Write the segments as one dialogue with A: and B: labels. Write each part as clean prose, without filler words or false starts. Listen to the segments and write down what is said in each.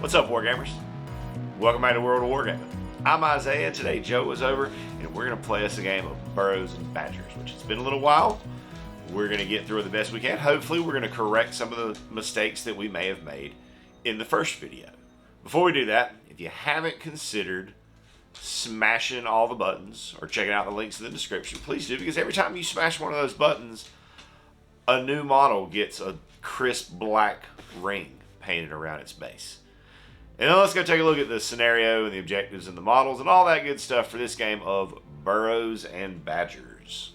A: What's up, Wargamers? Welcome back to World of Wargaming. I'm Isaiah. Today Joe is over, and we're going to play us a game of Burrows and Badgers, which has been a little while. We're going to get through it the best we can. Hopefully, we're going to correct some of the mistakes that we may have made in the first video. Before we do that, if you haven't considered smashing all the buttons or checking out the links in the description, please do, because every time you smash one of those buttons, a new model gets a crisp black ring painted around its base. And then let's go take a look at the scenario and the objectives and the models and all that good stuff for this game of Burrows and Badgers.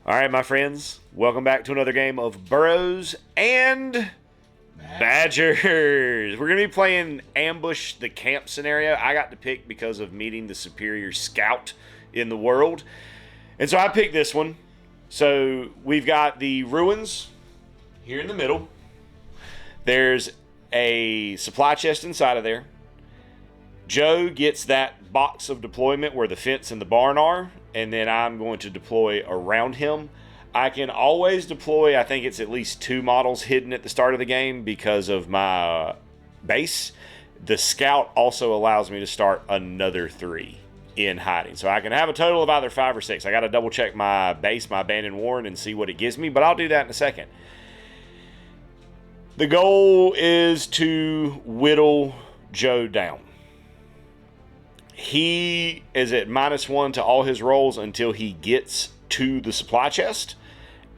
A: Alright, my friends, welcome back to another game of Burrows and Badgers. We're going to be playing Ambush the Camp scenario. I got to pick because of meeting the superior scout in the world. And so I picked this one. So we've got the ruins here in the middle. There's a supply chest inside of there. Joe gets that box of deployment where the fence and the barn are, and then I'm going to deploy around him. I can always deploy, I think it's at least 2 models hidden at the start of the game because of my base. The scout also allows me to start another 3 in hiding. So I can have a total of either 5 or 6. I got to double check my base, my abandoned warren, and see what it gives me, but I'll do that in a second. The goal is to whittle Joe down. He is at -1 to all his rolls until he gets to the supply chest.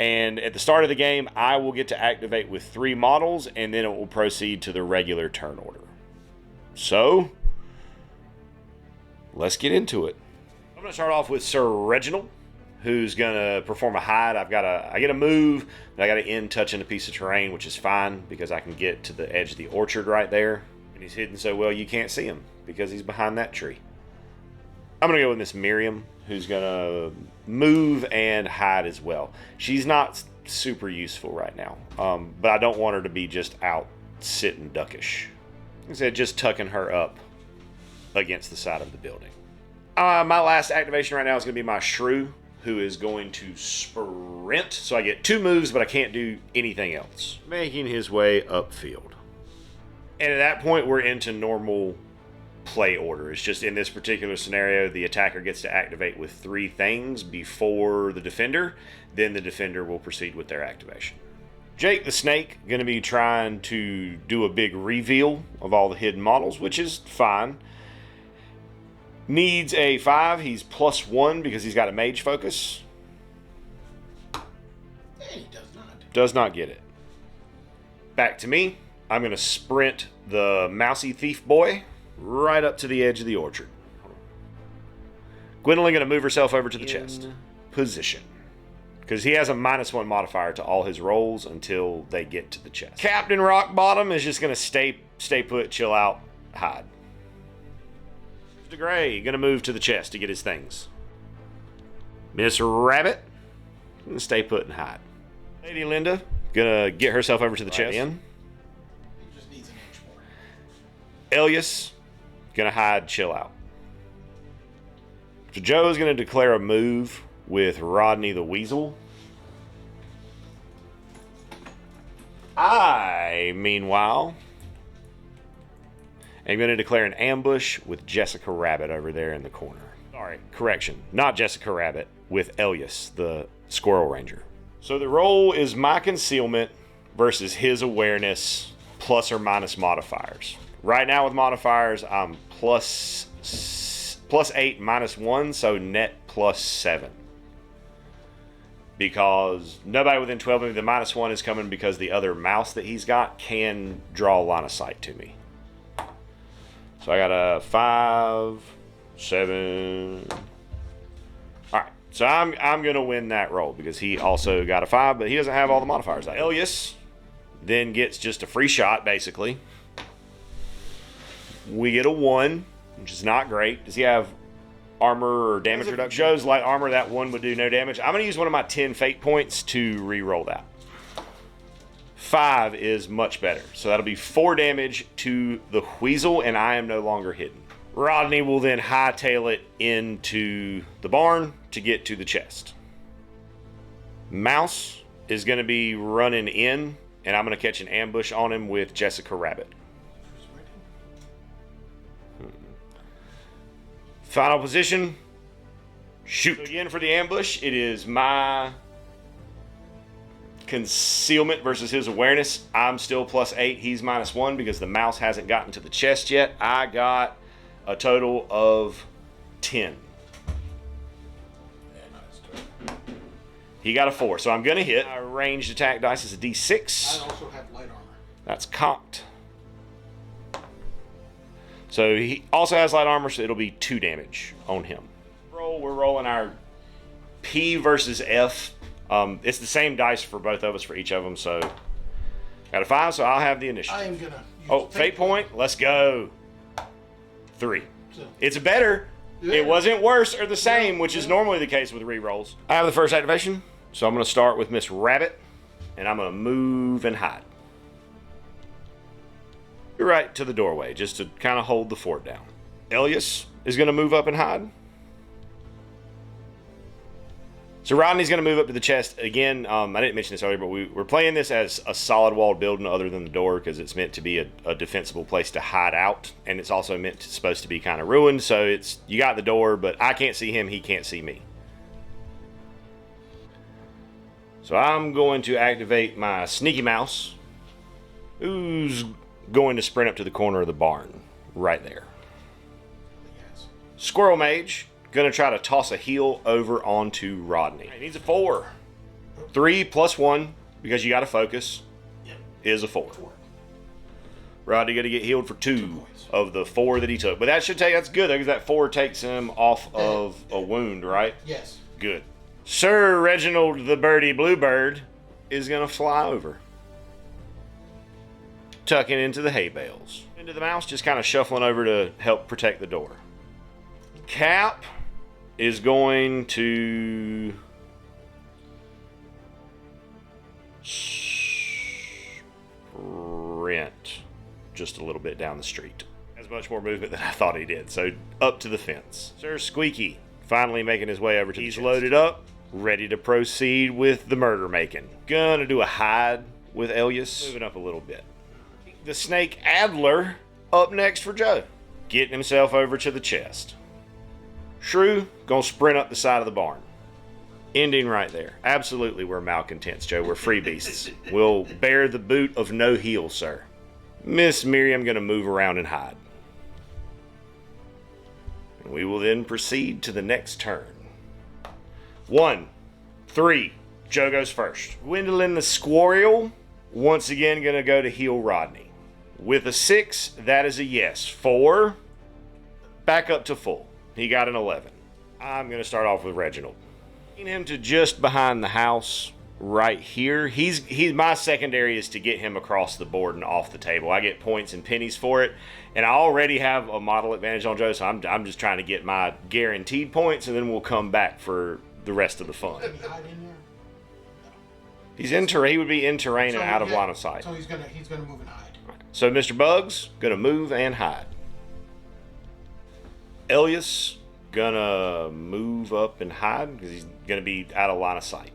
A: And at the start of the game, I will get to activate with 3 models, and then it will proceed to the regular turn order. So, let's get into it. I'm going to start off with Sir Reginald, who's going to perform a hide. I get a move, and I got to end touching a piece of terrain, which is fine because I can get to the edge of the orchard right there. And he's hidden so well you can't see him because he's behind that tree. I'm going to go with Miss Miriam, who's going to move and hide as well. She's not super useful right now, but I don't want her to be just out sitting duckish. Like I said, just tucking her up against the side of the building. My last activation right now is going to be my shrew, who is going to sprint. So I get 2 moves, but I can't do anything else. Making his way upfield. And at that point, we're into normal play order. It's just in this particular scenario, the attacker gets to activate with 3 things before the defender. Then the defender will proceed with their activation. Jake the Snake going to be trying to do a big reveal of all the hidden models, which is fine. Needs a 5. He's +1 because he's got a mage focus.
B: And he does not.
A: Does not get it. Back to me. I'm going to sprint the mousy thief boy right up to the edge of the orchard. Gwendolyn going to move herself over to the chest. Position. Because he has a -1 modifier to all his rolls until they get to the chest. Captain Rockbottom is just going to stay put, chill out, hide. Mr. Gray going to move to the chest to get his things. Miss Rabbit going to stay put and hide. Lady Linda going to get herself over to the chest.
B: He just needs an inch more.
A: Elias going to hide, chill out. So Joe is going to declare a move with Rodney the Weasel. I, meanwhile, am going to declare an ambush with Jessica Rabbit over there in the corner. Sorry, correction. Not Jessica Rabbit, with Elias, the Squirrel Ranger. So the roll is my concealment versus his awareness plus or minus modifiers. Right now with modifiers, I'm +8 -1, so net +7. Because nobody within 12 of me, the -1 is coming because the other mouse that he's got can draw a line of sight to me. So I got a 5, 7. All right, so I'm gonna win that roll because he also got a 5, but he doesn't have all the modifiers. Elias then gets just a free shot, basically. We get a 1, which is not great. Does he have armor or damage reduction? Joe's light armor, that 1 would do no damage. I'm gonna use one of my 10 fate points to re-roll that. 5 is much better. So that'll be 4 damage to the Weasel, and I am no longer hidden. Rodney will then hightail it into the barn to get to the chest. Mouse is going to be running in, and I'm going to catch an ambush on him with Jessica Rabbit. Final position. Shoot. So again, for the ambush, it is my concealment versus his awareness. I'm still +8. He's -1 because the mouse hasn't gotten to the chest yet. I got a total of 10. He got a 4, so I'm going to hit. My ranged attack dice is a D6.
B: I also have light armor.
A: That's cocked. So he also has light armor, so it'll be 2 damage on him. We're rolling our P versus F. It's the same dice for both of us for each of them, so got a 5, so I'll have the initiative.
B: I am going to
A: Oh, fate point. Let's go. 3.
B: So,
A: It's better.
B: yeah.
A: It wasn't worse or the same, which is normally the case with re-rolls. I have the first activation, so I'm going to start with Miss Rabbit, and I'm going to move and hide. Right to the doorway, just to kind of hold the fort down. Elias is going to move up and hide. So Rodney's going to move up to the chest. Again, I didn't mention this earlier, but we're playing this as a solid walled building other than the door because it's meant to be a defensible place to hide out. And it's also supposed to be kind of ruined. So you got the door, but I can't see him. He can't see me. So I'm going to activate my Sneaky Mouse, who's going to sprint up to the corner of the barn right there.
B: yes.
A: Squirrel Mage, gonna try to toss a heal over onto Rodney. He needs a 4. 3 + 1, because you gotta focus,
B: Yep.
A: is a 4.
B: 4.
A: Rodney gonna get healed for 2
B: points.
A: of the 4 that he took. But that's good, because that 4 takes him off of a wound, right?
B: Yes.
A: Good. Sir Reginald the Birdie Bluebird is gonna fly over, tucking into the hay bales. Into the mouse, just kind of shuffling over to help protect the door. Cap is going to sprint just a little bit down the street. Has much more movement than I thought he did. So up to the fence. Sir Squeaky finally making his way over to the chest. He's loaded up, ready to proceed with the murder making. Gonna do a hide with Elias. Moving up a little bit. The Snake Adler up next for Joe. Getting himself over to the chest. Shrew gonna sprint up the side of the barn. Ending right there. Absolutely, we're malcontents, Joe. We're free beasts. We'll bear the boot of no heel, sir. Miss Miriam gonna move around and hide. And we will then proceed to the next turn. 1, 3. Joe goes first. Gwendolyn the Squirrel once again gonna go to heal Rodney. With a 6, that is a yes. 4, back up to full. He got an 11. I'm going to start off with Reginald. Getting him to just behind the house right here. He's my secondary is to get him across the board and off the table. I get points and pennies for it, and I already have a model advantage on Joe, so I'm just trying to get my guaranteed points, and then we'll come back for the rest of the fun.
B: Can he hide in there?
A: He's in terrain. He would be in terrain
B: So,
A: and out of
B: yeah,
A: line of sight.
B: So he's gonna move and hide.
A: So Mr. Bugs gonna move and hide. Elias gonna move up and hide because he's gonna be out of line of sight.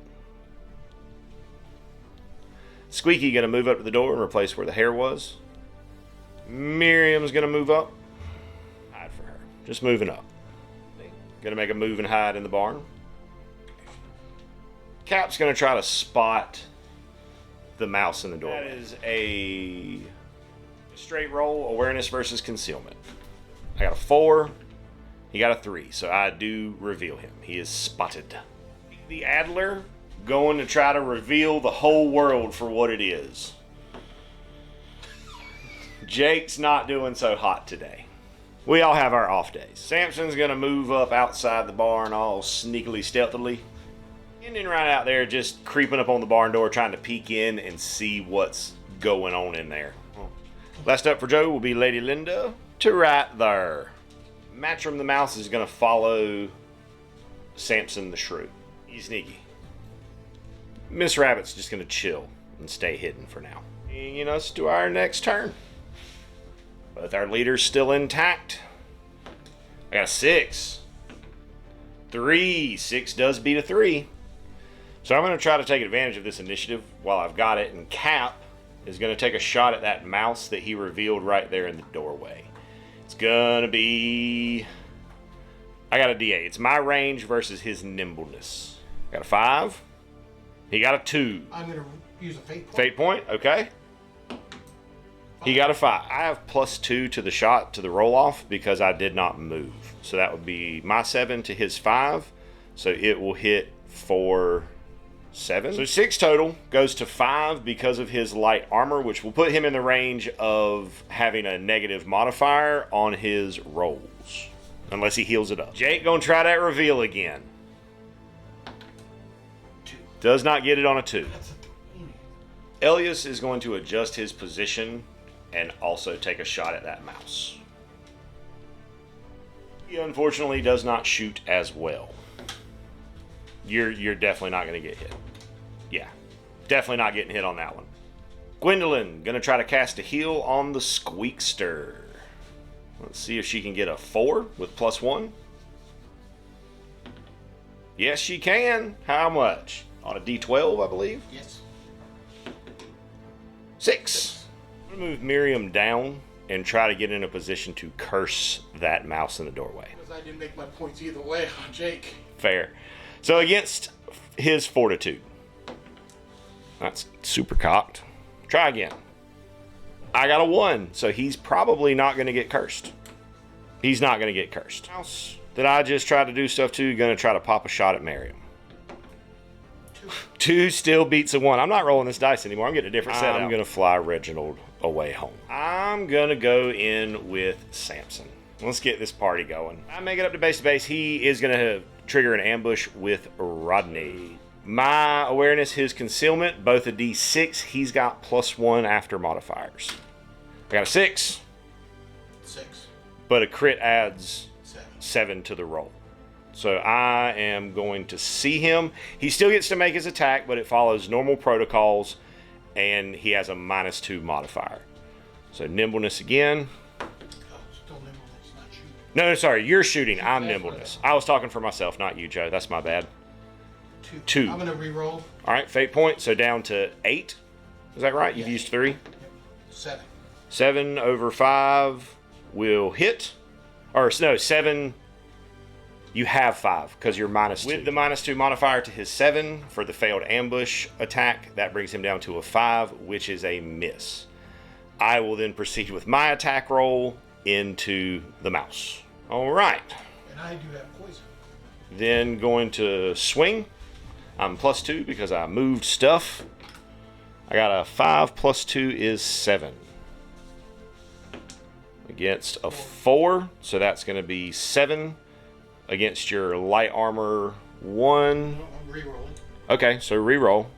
A: Squeaky gonna move up to the door and replace where the hair was. Miriam's gonna move up. Hide for her. Just moving up. Gonna make a move and hide in the barn. Cap's gonna try to spot the mouse in the door. That is a straight roll, awareness versus concealment. I got a 4. He got a 3, so I do reveal him. He is spotted. The Adler going to try to reveal the whole world for what it is. Jake's not doing so hot today. We all have our off days. Samson's going to move up outside the barn all sneakily, stealthily. Ending right out there, just creeping up on the barn door, trying to peek in and see what's going on in there. Last up for Joe will be Lady Linda to right there. Matchram the Mouse is going to follow Samson the Shrew. He's sneaky. Miss Rabbit's just going to chill and stay hidden for now. Bringing us to our next turn. Both our leaders still intact. I got a 6. 3. 6 does beat a 3. So I'm going to try to take advantage of this initiative while I've got it. And Cap is going to take a shot at that mouse that he revealed right there in the doorway. It's going to be I got a D8. It's my range versus his nimbleness. Got a 5. He got a 2.
B: I'm going to use a fate point.
A: Fate point, okay. He got a 5. I have +2 to the shot, to the roll-off, because I did not move. So that would be my 7 to his 5. So it will hit for 7. So 6 total, goes to 5 because of his light armor, which will put him in the range of having a negative modifier on his rolls. Unless he heals it up. Jake gonna try that reveal again.
B: 2.
A: Does not get it on a 2.
B: That's a pain.
A: Elias is going to adjust his position and also take a shot at that mouse. He unfortunately does not shoot as well. You're definitely not going to get hit. Yeah, definitely not getting hit on that one. Gwendolyn gonna try to cast a heal on the Squeakster. Let's see if she can get a 4 with +1. Yes, she can. How much? On a D12, I believe.
B: Yes.
A: 6. I'm gonna move Miriam down and try to get in a position to curse that mouse in the doorway.
B: Because I didn't make my points either way on Jake.
A: Fair. So against his fortitude. That's super cocked. Try again. I got a 1, so he's probably not going to get cursed. He's not going to get cursed. Mouse that I just tried to do stuff to, going to try to pop a shot at Miriam. 2 still beats a 1. I'm not rolling this dice anymore. I'm getting a different setup. I'm going to fly Reginald away home. I'm going to go in with Samson. Let's get this party going. I make it up to base. He is going to trigger an ambush with Rodney. My awareness, his concealment, both a D6. He's got +1 after modifiers. I got a 6.
B: 6.
A: But a crit adds
B: 7.
A: 7 to the roll. So I am going to see him. He still gets to make his attack, but it follows normal protocols, and he has a -2 modifier. So nimbleness again.
B: Oh, still nimbleness, not shooting.
A: No, sorry, you're shooting. I'm nimbleness. I was talking for myself, not you, Joe. That's my bad. 2.
B: I'm going to re-roll.
A: All right, fate point. So down to 8. Is that right? You've
B: Yes.
A: used 3.
B: 7.
A: 7 over 5 will hit. Or no, 7. You have 5 because you're -2. With the -2 modifier to his 7 for the failed ambush attack, that brings him down to a 5, which is a miss. I will then proceed with my attack roll into the mouse. All right.
B: And I do have poison.
A: Then going to swing. I'm +2 because I moved stuff. I got a 5 +2 is 7. Against a 4, so that's going to be 7. Against your light armor 1.
B: No, I'm re-rolling.
A: Okay, so re-roll.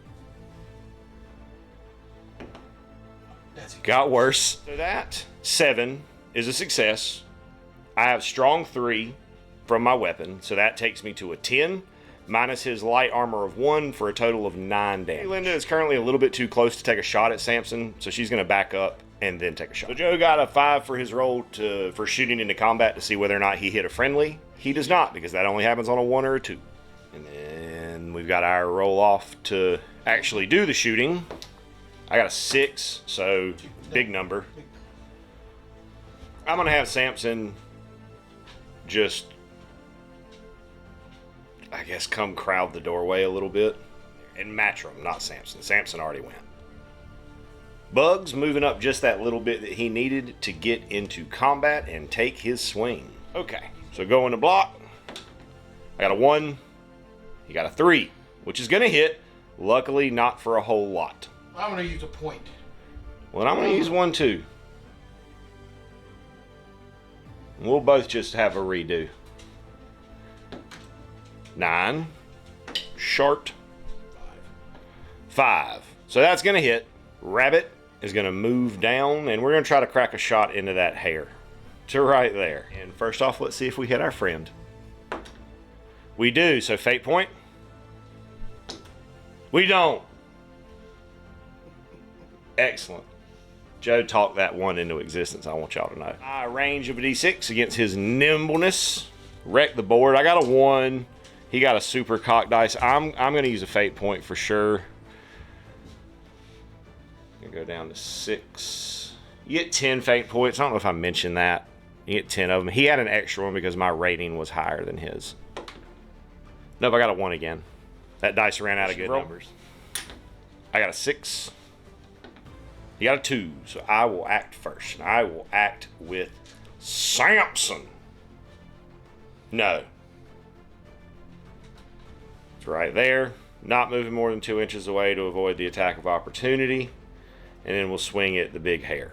B: That's it.
A: Got worse. So that 7 is a success. I have strong 3 from my weapon, so that takes me to a 10. Minus his light armor of 1 for a total of 9 damage. Linda is currently a little bit too close to take a shot at Samson, so she's going to back up and then take a shot. So Joe got a 5 for his roll for shooting into combat to see whether or not he hit a friendly. He does not, because that only happens on a 1 or a 2. And then we've got our roll off to actually do the shooting. I got a 6, so big number. I'm going to have Samson just, I guess, come crowd the doorway a little bit. And Matrim, not Samson. Samson already went. Bugs moving up just that little bit that he needed to get into combat and take his swing. Okay, so going to block. I got a 1. He got a 3, which is going to hit. Luckily, not for a whole lot.
B: I'm going to use a point.
A: Well, I'm going to use 1 too. We'll both just have a redo. 9. Short. 5. So that's going to hit. Rabbit is going to move down, and we're going to try to crack a shot into that hair. To right there. And first off, let's see if we hit our friend. We do. So fate point. We don't. Excellent. Joe talked that 1 into existence, I want y'all to know. My range of a D6 against his nimbleness. Wrecked the board. I got a 1. He got a super cock dice. I'm going to use a fate point for sure. Go down to 6. You get 10 fate points. I don't know if I mentioned that. You get 10 of them. He had an extra one because my rating was higher than his. Nope, I got a 1 again. That dice ran out of good numbers. I got a 6. He got a 2, so I will act first. And I will act with Samson. No. It's right there. Not moving more than 2 inches away to avoid the attack of opportunity. And then we'll swing at the big hair.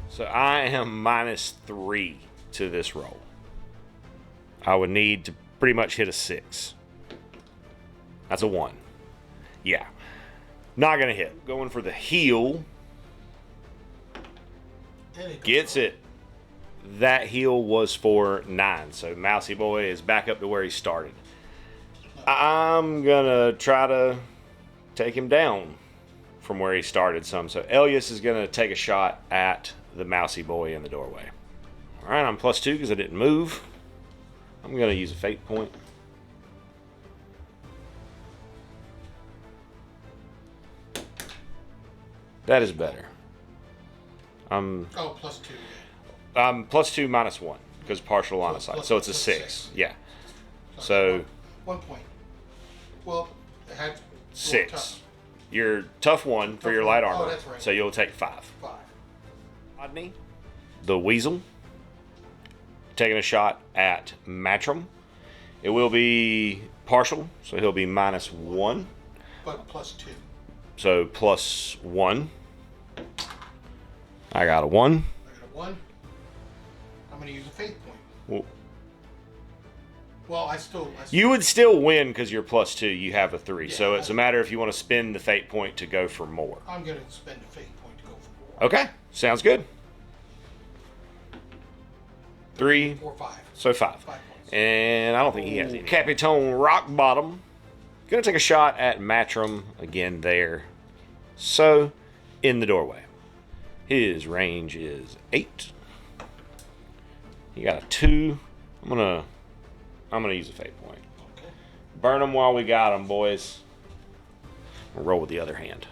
A: So I am -3 to this roll. I would need to pretty much hit a 6. That's a 1. Yeah. Not going to hit. Going for the heal. Gets it. That heal was for 9. So Mousy Boy is back up to where he started. I'm going to try to take him down from where he started some. So Elias is going to take a shot at the Mousy Boy in the doorway. All right, I'm +2 because I didn't move. I'm going to use a fate point. That is better.
B: Oh, +2.
A: I'm +2 -1 because partial line of sight. So it's a 6. Yeah. So
B: 1 point. Well, it had
A: 6.
B: tough.
A: You're tough 1 for your light armor.
B: Oh, that's right.
A: So you'll take 5.
B: 5.
A: Rodney, the Weasel, taking a shot at Matrim. It will be partial, so he'll be -1.
B: But +2.
A: So +1. I got a 1.
B: I got a 1. I'm going to use a fate point.
A: Well,
B: I still
A: you would still win because you're +2. You have a 3.
B: Yeah,
A: So it's a matter if you want to spend the fate point to go for more.
B: I'm going to spend a fate point to go for more.
A: Okay, sounds good. 3,
B: 4, 5.
A: so 5.
B: 5 points.
A: And I don't think he has any. Capitone Rockbottom. Gonna take a shot at Matrim again there. So, in the doorway. His range is 8. He got a 2. I'm gonna use a fate point.
B: Okay.
A: Burn them while we got them, boys. We'll roll with the other hand.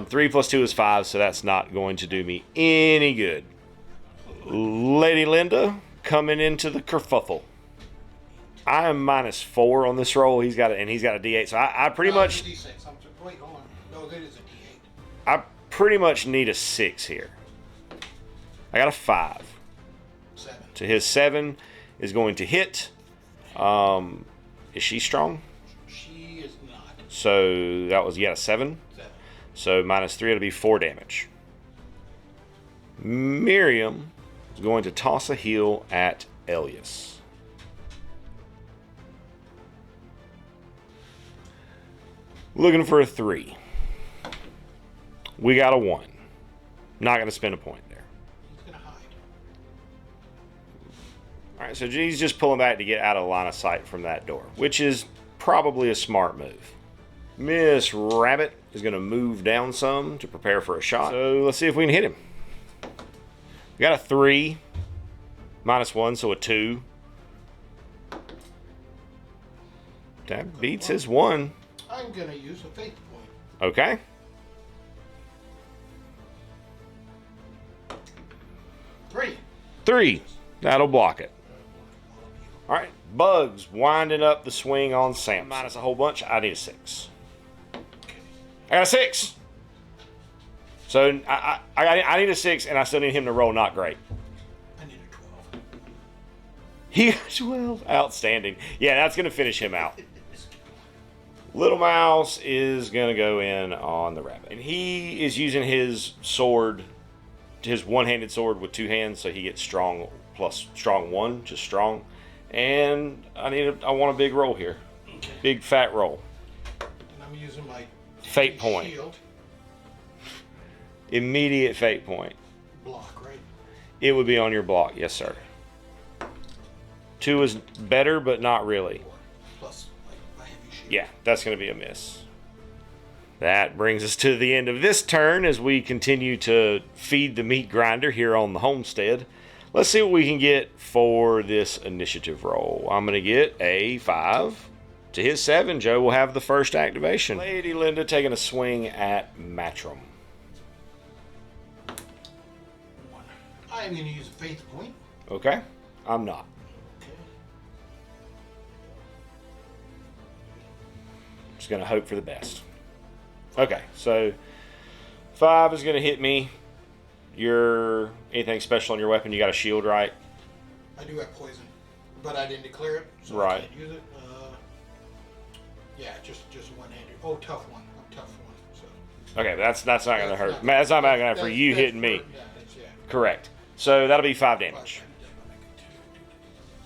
A: 3 + 2 is 5, so that's not going to do me any good. Lady Linda coming into the kerfuffle. I am -4 on this roll. He's got a D8, so I pretty much.
B: It's a D6. Wait, hold on. No, that is a D8.
A: I pretty much need a 6 here. I got a 5.
B: 7.
A: To his 7 is going to hit. Is she strong?
B: She is not.
A: So that was a 7.
B: 7.
A: So -3, it'll be 4 damage. Miriam is going to toss a heal at Elias. Looking for a 3. We got a 1. Not going to spend a point there.
B: He's going to hide.
A: All right, so he's just pulling back to get out of line of sight from that door, which is probably a smart move. Miss Rabbit is going to move down some to prepare for a shot. So let's see if we can hit him. We got a 3. -1, so a 2. That beats his 1.
B: I'm going to use a fate point.
A: Okay.
B: 3.
A: 3. That'll block it. All right. Bugs winding up the swing on Sam. Minus a whole bunch. I need a 6. I got a 6. So I need a 6, and I still need him to roll not great.
B: I need a 12.
A: He got 12. Outstanding. Yeah, that's going to finish him out. Little Mouse is going to go in on the rabbit. And he is using his sword, his one-handed sword with 2 hands, so he gets strong plus strong 1, just strong. And I want a big roll here.
B: Okay.
A: Big fat roll.
B: And I'm using my
A: Fate point.
B: Shield.
A: Immediate fate point.
B: Block, right?
A: It would be on your block, yes sir. 2 is better, but not really.
B: 4 plus my heavy shield.
A: Yeah, that's going to be a miss. That brings us to the end of this turn as we continue to feed the meat grinder here on the homestead. Let's see what we can get for this initiative roll. I'm going to get a 5. To his 7, Joe will have the first activation. Lady Linda taking a swing at Matrim.
B: I'm going to use a faith point.
A: Okay. I'm not.
B: Okay.
A: Just going to hope for the best. Okay, so 5 is going to hit me. Your anything special on your weapon, you got a shield, right?
B: I do have poison, but I didn't declare it, so
A: Right.
B: I can't use it. Yeah, just one-handed. Oh, tough one. I'm tough one. So.
A: Okay, that's not going to
B: That's
A: hurt.
B: not-
A: That's not going to hurt for
B: That's-
A: you
B: that's
A: hitting me.
B: for- yeah, yeah.
A: Correct. So that'll be 5
B: But
A: damage.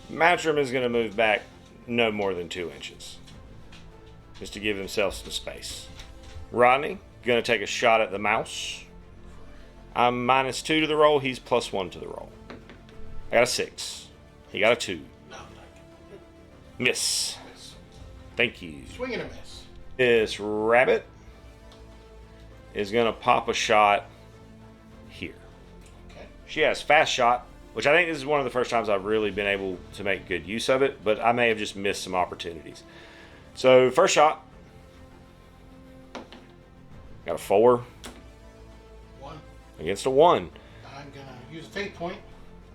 B: I-
A: Matrim is going to move back no more than 2 inches. Just to give himself some space. Rodney, going to take a shot at the mouse. I'm -2 to the roll. He's +1 to the roll. I got a 6. He got a 2.
B: No,
A: Miss.
B: miss.
A: Thank you.
B: Swing and a miss.
A: This rabbit is going to pop a shot here.
B: Okay.
A: She has fast shot, which I think this is one of the first times I've really been able to make good use of it, but I may have just missed some opportunities. So, first shot. Got a 4
B: 1.
A: against a 1.
B: I'm going to use a fate point.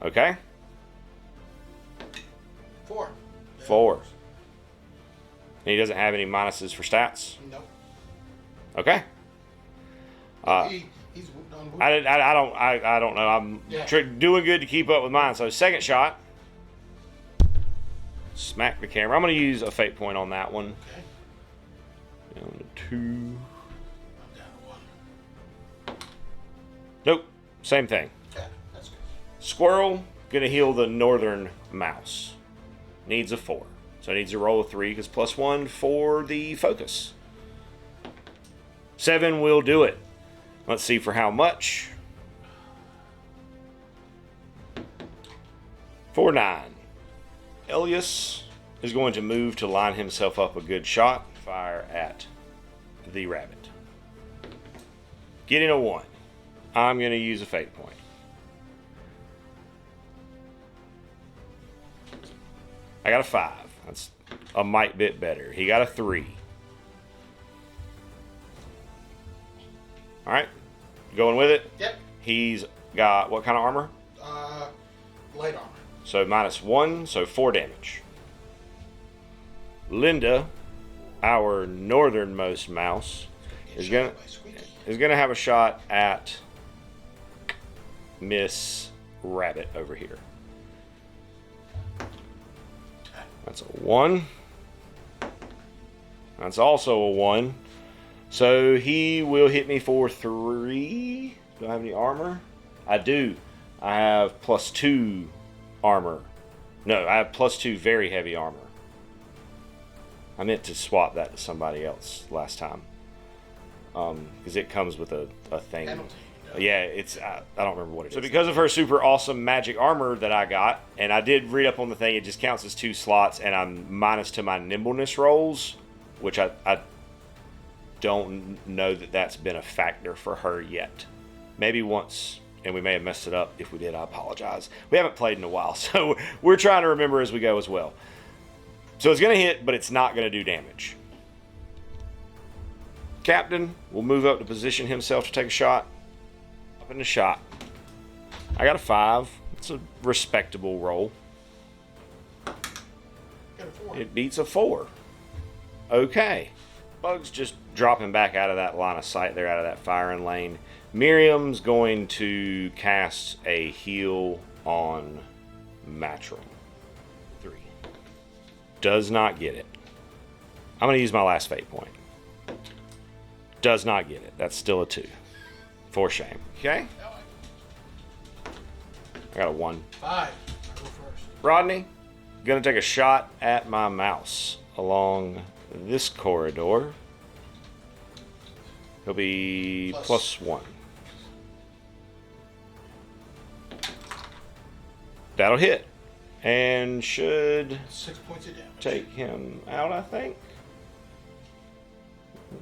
A: Okay.
B: 4.
A: 4. And he doesn't have any minuses for stats.
B: Nope.
A: Okay.
B: He's done.
A: I don't know. I'm
B: Yeah.
A: doing good to keep up with mine. So second shot, smack the camera. I'm going to use a fate point on that one.
B: Okay.
A: Down to 2.
B: I'm down to 1.
A: Nope. Same thing.
B: Yeah, that's good.
A: Squirrel gonna heal the northern mouse. Needs a 4, so it needs to roll a 3 because +1 for the focus. 7 will do it. Let's see for how much. 4-9. Elias is going to move to line himself up a good shot. Fire at the rabbit. Getting a 1. I'm going to use a fate point. I got a 5. That's a mite bit better. He got a 3. All right. Going with it.
B: Yep.
A: He's got what kind of armor?
B: Light armor.
A: So -1, so 4 damage. Linda, our northernmost mouse, is
B: Shot
A: gonna
B: by Squeaky.
A: have a shot at Miss Rabbit over here. That's a 1. That's also a 1. So he will hit me for 3. Do I have any armor? I do. I have +2 armor. No, I have +2 very heavy armor. I meant to swap that to somebody else last time. Because it comes with a thing.
B: Penalty.
A: Yeah, it's I don't remember what it is. So because of her super awesome magic armor that I got, and I did read up on the thing, it just counts as 2 slots, and I'm minus to my nimbleness rolls, which I don't know that that's been a factor for her yet. Maybe once, and we may have messed it up. If we did, I apologize. We haven't played in a while, so we're trying to remember as we go as well. So it's going to hit, but it's not going to do damage. Captain will move up to position himself to take a shot. Up in the shot. I got a 5. It's a respectable roll.
B: Got a 4.
A: It beats a 4. Okay. Bug's just dropping back out of that line of sight there, out of that firing lane. Miriam's going to cast a heal on Matrim. 3. Does not get it. I'm going to use my last fate point. Does not get it. That's still a 2. For shame. Okay? I got a 1.
B: 5. I'll go first.
A: Rodney, gonna take a shot at my mouse along this corridor. He'll be +1. That'll hit. And should
B: 6 points of damage.
A: take him out, I think. 1,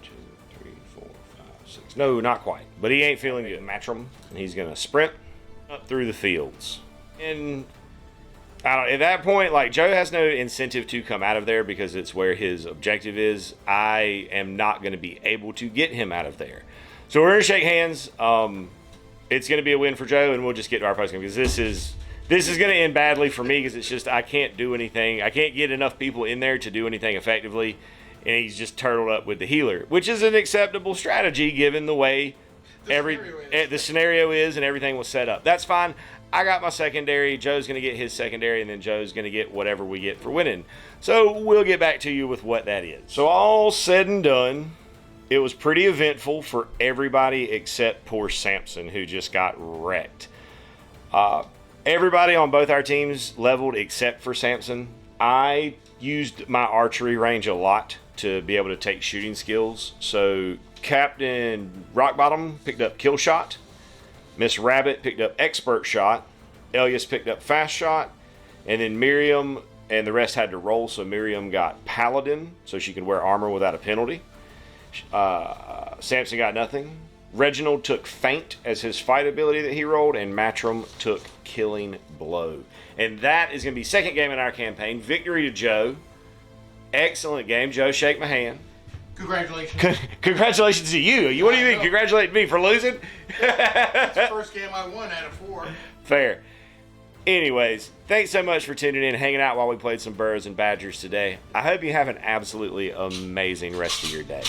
A: 2, 3, 4, 5, 6. No, not quite. But he ain't feeling good. Matrim. And he's gonna sprint up through the fields. And at that point, like, Joe has no incentive to come out of there because it's where his objective is. I am not going to be able to get him out of there. So we're going to shake hands. it's going to be a win for Joe, and we'll just get to our post game because this is going to end badly for me because it's just I can't do anything. I can't get enough people in there to do anything effectively, and he's just turtled up with the healer, which is an acceptable strategy given the way the scenario is and everything was set up. That's fine. I got my secondary. Joe's going to get his secondary, and then Joe's going to get whatever we get for winning. So we'll get back to you with what that is. So all said and done, it was pretty eventful for everybody except poor Samson, who just got wrecked. Everybody on both our teams leveled except for Samson. I used my archery range a lot to be able to take shooting skills. So Captain Rockbottom picked up Kill Shot. Miss Rabbit picked up Expert Shot. Elias picked up Fast Shot. And then Miriam and the rest had to roll. So Miriam got Paladin, so she could wear armor without a penalty. Samson got nothing. Reginald took Feint as his fight ability that he rolled. And Matrim took Killing Blow. And that is going to be second game in our campaign. Victory to Joe. Excellent game. Joe, shake my hand.
B: Congratulations.
A: Congratulations to you. What do you mean? Congratulate me for losing?
B: That's the first game I won out of 4.
A: Fair. Anyways, thanks so much for tuning in and hanging out while we played some Burrows and Badgers today. I hope you have an absolutely amazing rest of your day.